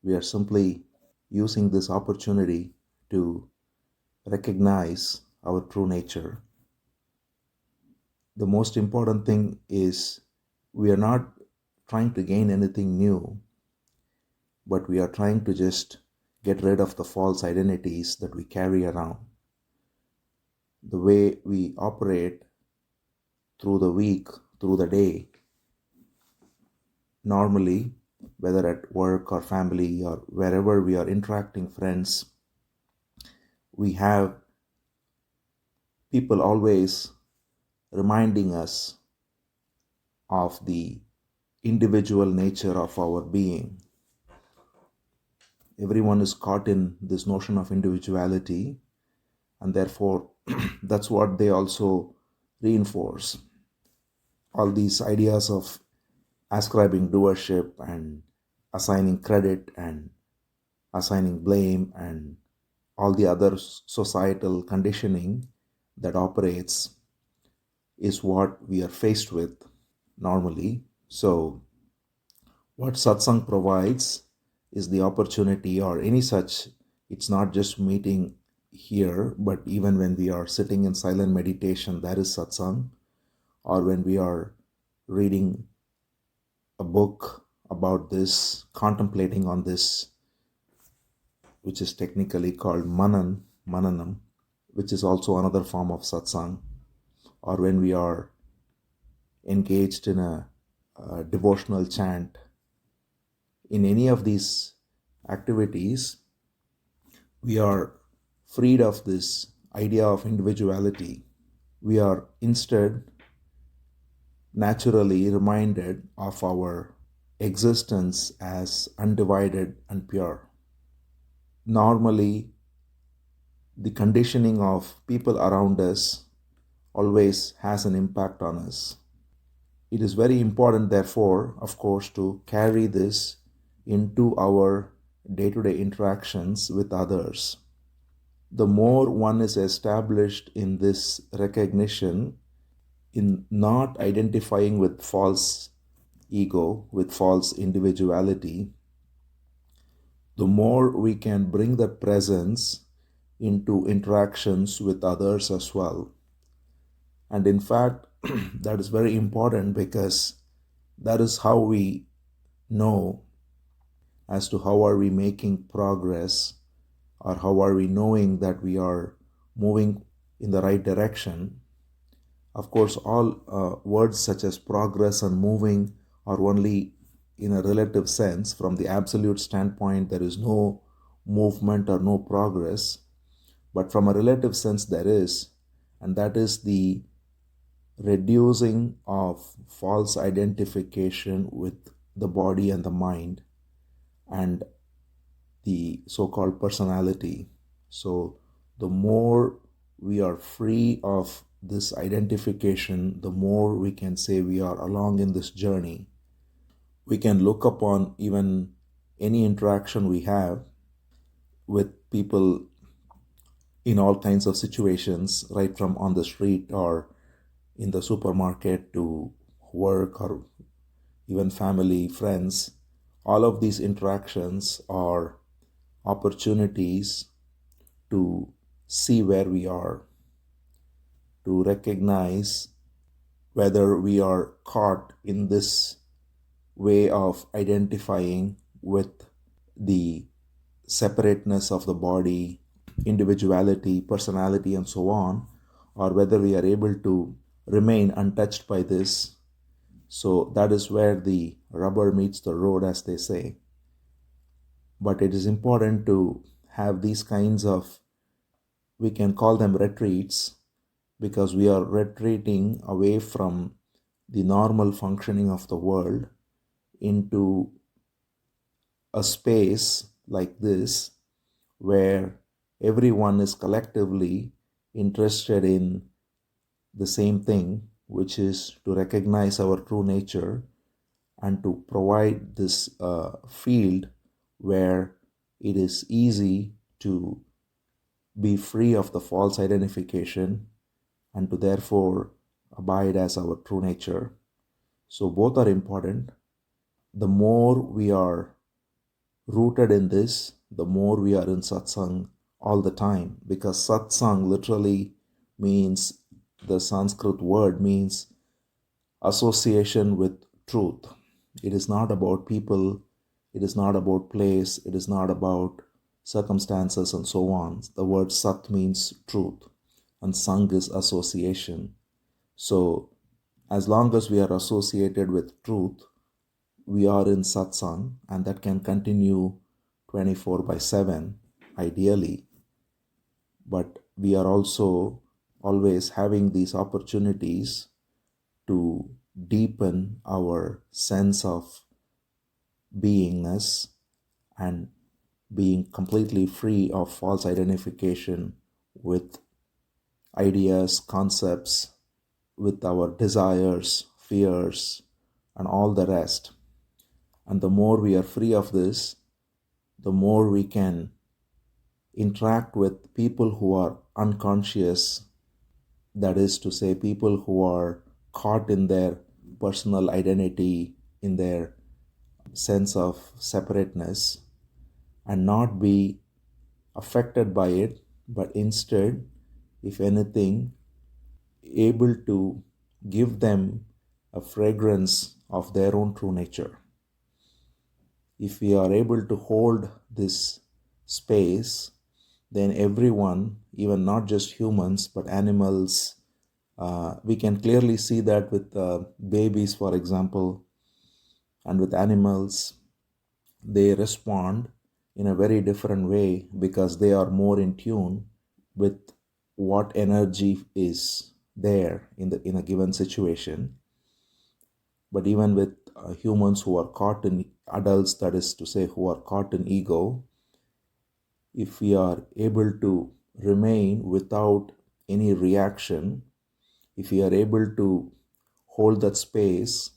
We are simply using this opportunity to recognize our true nature. The most important thing is we are not trying to gain anything new, but we are trying to just get rid of the false identities that we carry around. The way we operate through the week, through the day, normally, whether at work or family or wherever we are interacting, friends, we have people always reminding us of the individual nature of our being. Everyone is caught in this notion of individuality, and therefore, that's what they also reinforce. All these ideas of ascribing doership and assigning credit and assigning blame and all the other societal conditioning that operates is what we are faced with normally. So, what satsang provides is the opportunity, or any such, it's not just meeting here, but even when we are sitting in silent meditation, that is satsang, or when we are reading a book about this, contemplating on this, which is technically called mananam, which is also another form of satsang, or when we are engaged in a devotional chant. In any of these activities, we are freed of this idea of individuality. We are instead naturally reminded of our existence as undivided and pure. Normally, the conditioning of people around us always has an impact on us. It is very important, therefore, of course, to carry this into our day-to-day interactions with others. The more one is established in this recognition, in not identifying with false ego, with false individuality, the more we can bring that presence into interactions with others as well. And in fact, that is very important, because that is how we know as to how are we making progress, or how are we knowing that we are moving in the right direction. Of course, all words such as progress and moving are only in a relative sense. From the absolute standpoint, there is no movement or no progress, but from a relative sense there is, and that is the reducing of false identification with the body and the mind and the so-called personality. So the more we are free of this identification, the more we can say we are along in this journey. We can look upon even any interaction we have with people in all kinds of situations, right from on the street or in the supermarket to work or even family, friends. All of these interactions are opportunities to see where we are, to recognize whether we are caught in this way of identifying with the separateness of the body, individuality, personality, and so on, or whether we are able to remain untouched by this. So that is where the rubber meets the road, as they say. But it is important to have these kinds of, we can call them retreats, because we are retreating away from the normal functioning of the world into a space like this, where everyone is collectively interested in the same thing, which is to recognize our true nature and to provide this field where it is easy to be free of the false identification and to therefore abide as our true nature. So both are important. The more we are rooted in this, the more we are in satsang all the time. Because satsang literally means, the Sanskrit word means association with truth. It is not about people, it is not about place, it is not about circumstances and so on. The word sat means truth, and sang is association. So, as long as we are associated with truth, we are in satsang, and that can continue 24 by 7, ideally. But we are also always having these opportunities to deepen our sense of beingness and being completely free of false identification with ideas, concepts, with our desires, fears, and all the rest. And the more we are free of this, the more we can interact with people who are unconscious, that is to say, people who are caught in their personal identity, in their sense of separateness, and not be affected by it, but instead, if anything, able to give them a fragrance of their own true nature. If we are able to hold this space, then everyone, even not just humans but animals, we can clearly see that with babies, for example, and with animals, they respond in a very different way because they are more in tune with what energy is there in a given situation. But even with humans who are caught in, adults, that is to say, who are caught in ego, if we are able to remain without any reaction, if we are able to hold that space,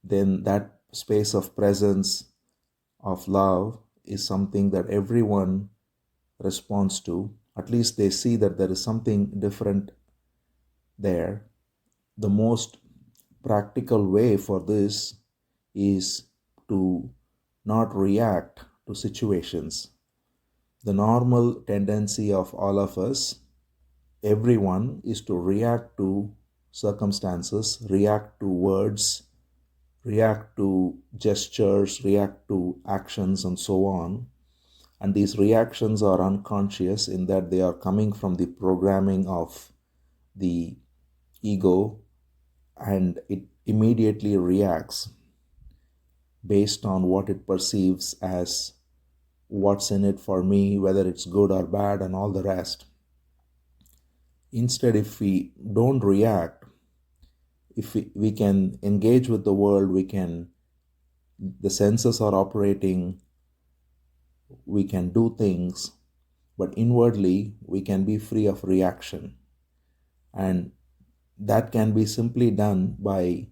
then that space of presence, of love, is something that everyone responds to. At least they see that there is something different there. The most practical way for this is to not react to situations. The normal tendency of all of us, everyone, is to react to circumstances, react to words, react to gestures, react to actions, and so on. And these reactions are unconscious in that they are coming from the programming of the ego, and it immediately reacts based on what it perceives as what's in it for me, whether it's good or bad, and all the rest. Instead, if we don't react, if we can engage with the world, the senses are operating, we can do things, but inwardly we can be free of reaction. And that can be simply done by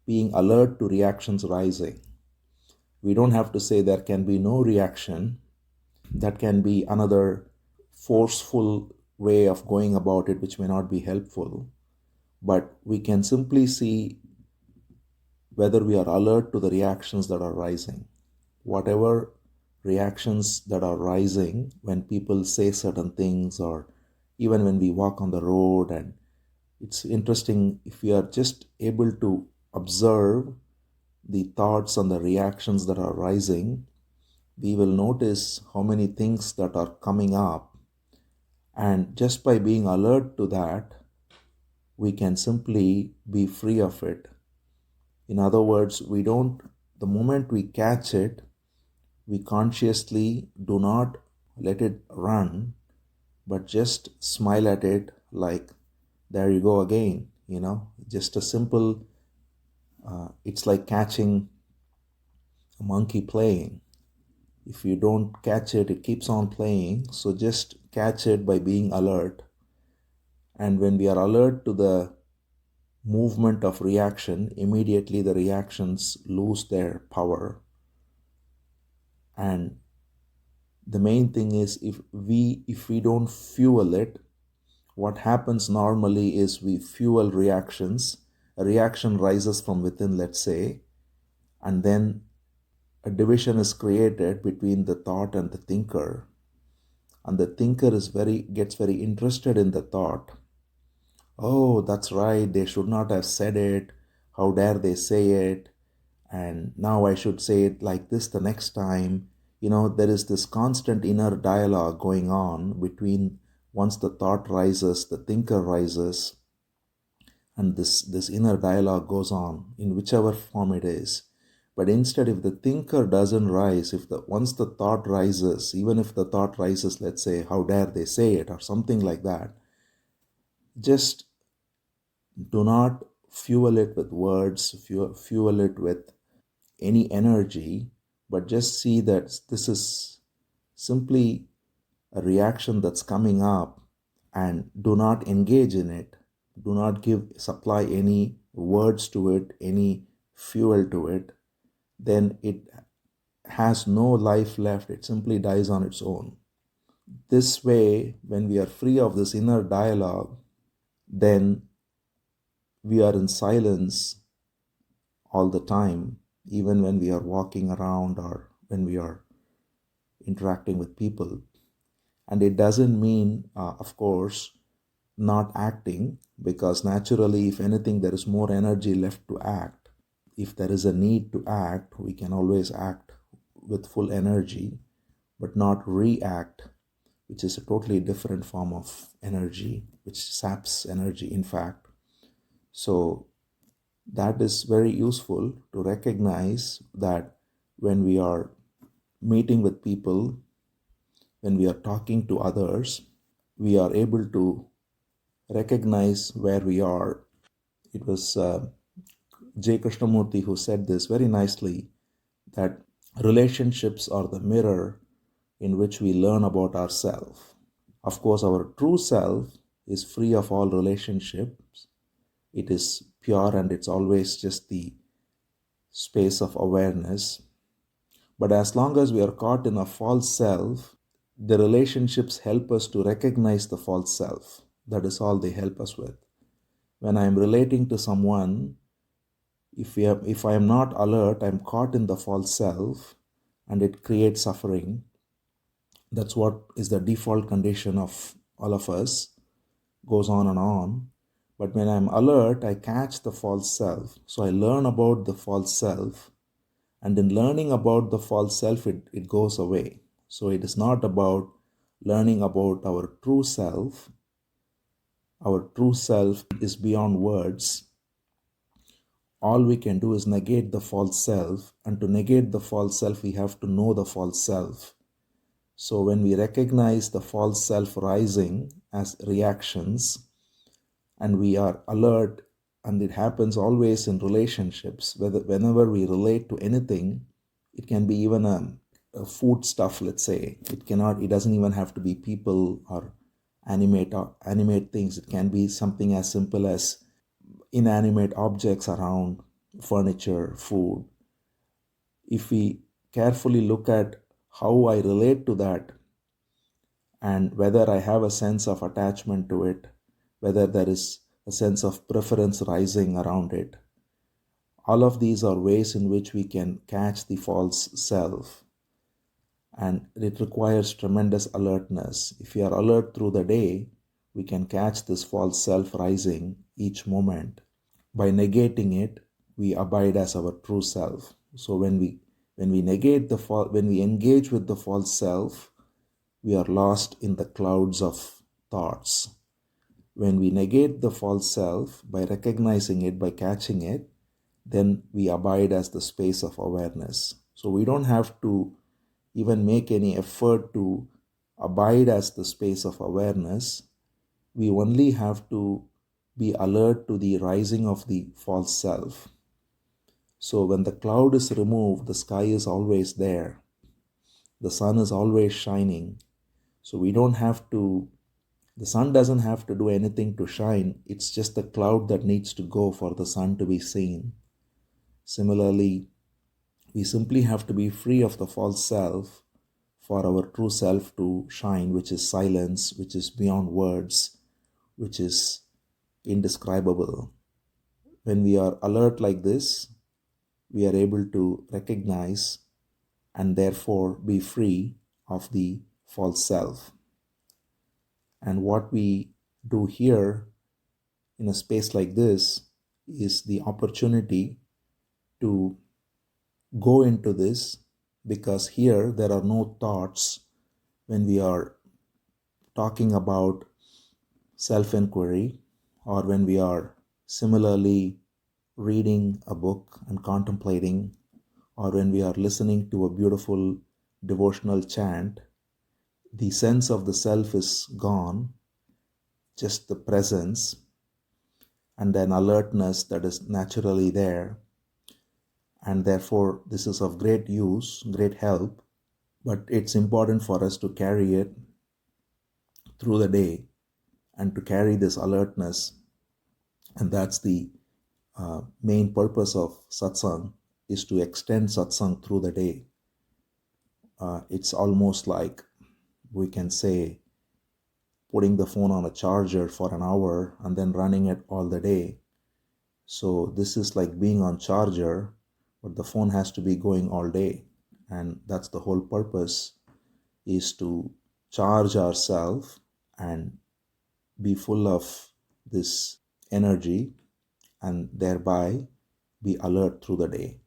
being alert to reactions rising. We don't have to say there can be no reaction. That can be another forceful way of going about it, which may not be helpful. But we can simply see whether we are alert to the reactions that are rising. Whatever reactions that are rising when people say certain things, or even when we walk on the road, and it's interesting, if we are just able to observe the thoughts and the reactions that are rising, we will notice how many things that are coming up. And just by being alert to that, we can simply be free of it. In other words, the moment we catch it, we consciously do not let it run, but just smile at it like, there you go again, just a simple, it's like catching a monkey playing. If you don't catch it, it keeps on playing. So just catch it by being alert. And when we are alert to the movement of reaction, immediately the reactions lose their power. And the main thing is, if we don't fuel it, what happens normally is we fuel reactions. A reaction rises from within, let's say, and then a division is created between the thought and the thinker, and the thinker gets very interested in the thought. Oh, that's right, they should not have said it. How dare they say it? And now I should say it like this the next time. There is this constant inner dialogue going on between, once the thought rises, the thinker rises, and this inner dialogue goes on in whichever form it is. But instead, if the thinker doesn't rise, if the once the thought rises, even if the thought rises, let's say, how dare they say it, or something like that, just do not fuel it with words, fuel it with any energy, but just see that this is simply a reaction that's coming up, and do not engage in it. Do not supply any words to it, any fuel to it. Then it has no life left. It simply dies on its own. This way, when we are free of this inner dialogue, then we are in silence all the time, even when we are walking around or when we are interacting with people. And it doesn't mean, of course, not acting, because naturally, if anything, there is more energy left to act. If there is a need to act, we can always act with full energy, but not react, which is a totally different form of energy, which saps energy, in fact. So that is very useful to recognize that when we are meeting with people, when we are talking to others, we are able to recognize where we are. It was J. Krishnamurti who said this very nicely, that relationships are the mirror in which we learn about ourselves. Of course, our true self is free of all relationships. It is pure and it's always just the space of awareness. But as long as we are caught in a false self, the relationships help us to recognize the false self. That is all they help us with. When I am relating to someone, if I am not alert, I am caught in the false self, and it creates suffering. That's what is the default condition of all of us, goes on and on. But when I'm alert, I catch the false self. So I learn about the false self. And in learning about the false self, it goes away. So it is not about learning about our true self. Our true self is beyond words. All we can do is negate the false self. And to negate the false self, we have to know the false self. So when we recognize the false self rising as reactions, and we are alert, and it happens always in relationships, whenever we relate to anything, it can be even a food stuff, let's say. It doesn't even have to be people or animate things. It can be something as simple as inanimate objects around, furniture, food. If we carefully look at how I relate to that, and whether I have a sense of attachment to it, whether there is a sense of preference rising around it, all of these are ways in which we can catch the false self. And it requires tremendous alertness. If we are alert through the day, we can catch this false self rising each moment. By negating it, we abide as our true self. So when we negate when we engage with the false self, we are lost in the clouds of thoughts. When we negate the false self by recognizing it, by catching it, then we abide as the space of awareness. So we don't have to even make any effort to abide as the space of awareness. We only have to be alert to the rising of the false self. So when the cloud is removed, the sky is always there. The sun is always shining. So the sun doesn't have to do anything to shine. It's just the cloud that needs to go for the sun to be seen. Similarly, we simply have to be free of the false self for our true self to shine, which is silence, which is beyond words, which is indescribable. When we are alert like this, we are able to recognize and therefore be free of the false self. And what we do here in a space like this is the opportunity to go into this, because here there are no thoughts when we are talking about self inquiry, or when we are similarly reading a book and contemplating, or when we are listening to a beautiful devotional chant. The sense of the self is gone, just the presence and an alertness that is naturally there. And therefore, this is of great use, great help. But it's important for us to carry it through the day and to carry this alertness. And that's the main purpose of satsang, is to extend satsang through the day. It's almost like, we can say, putting the phone on a charger for an hour and then running it all the day. So this is like being on charger, but the phone has to be going all day. And that's the whole purpose, is to charge ourselves and be full of this energy, and thereby be alert through the day.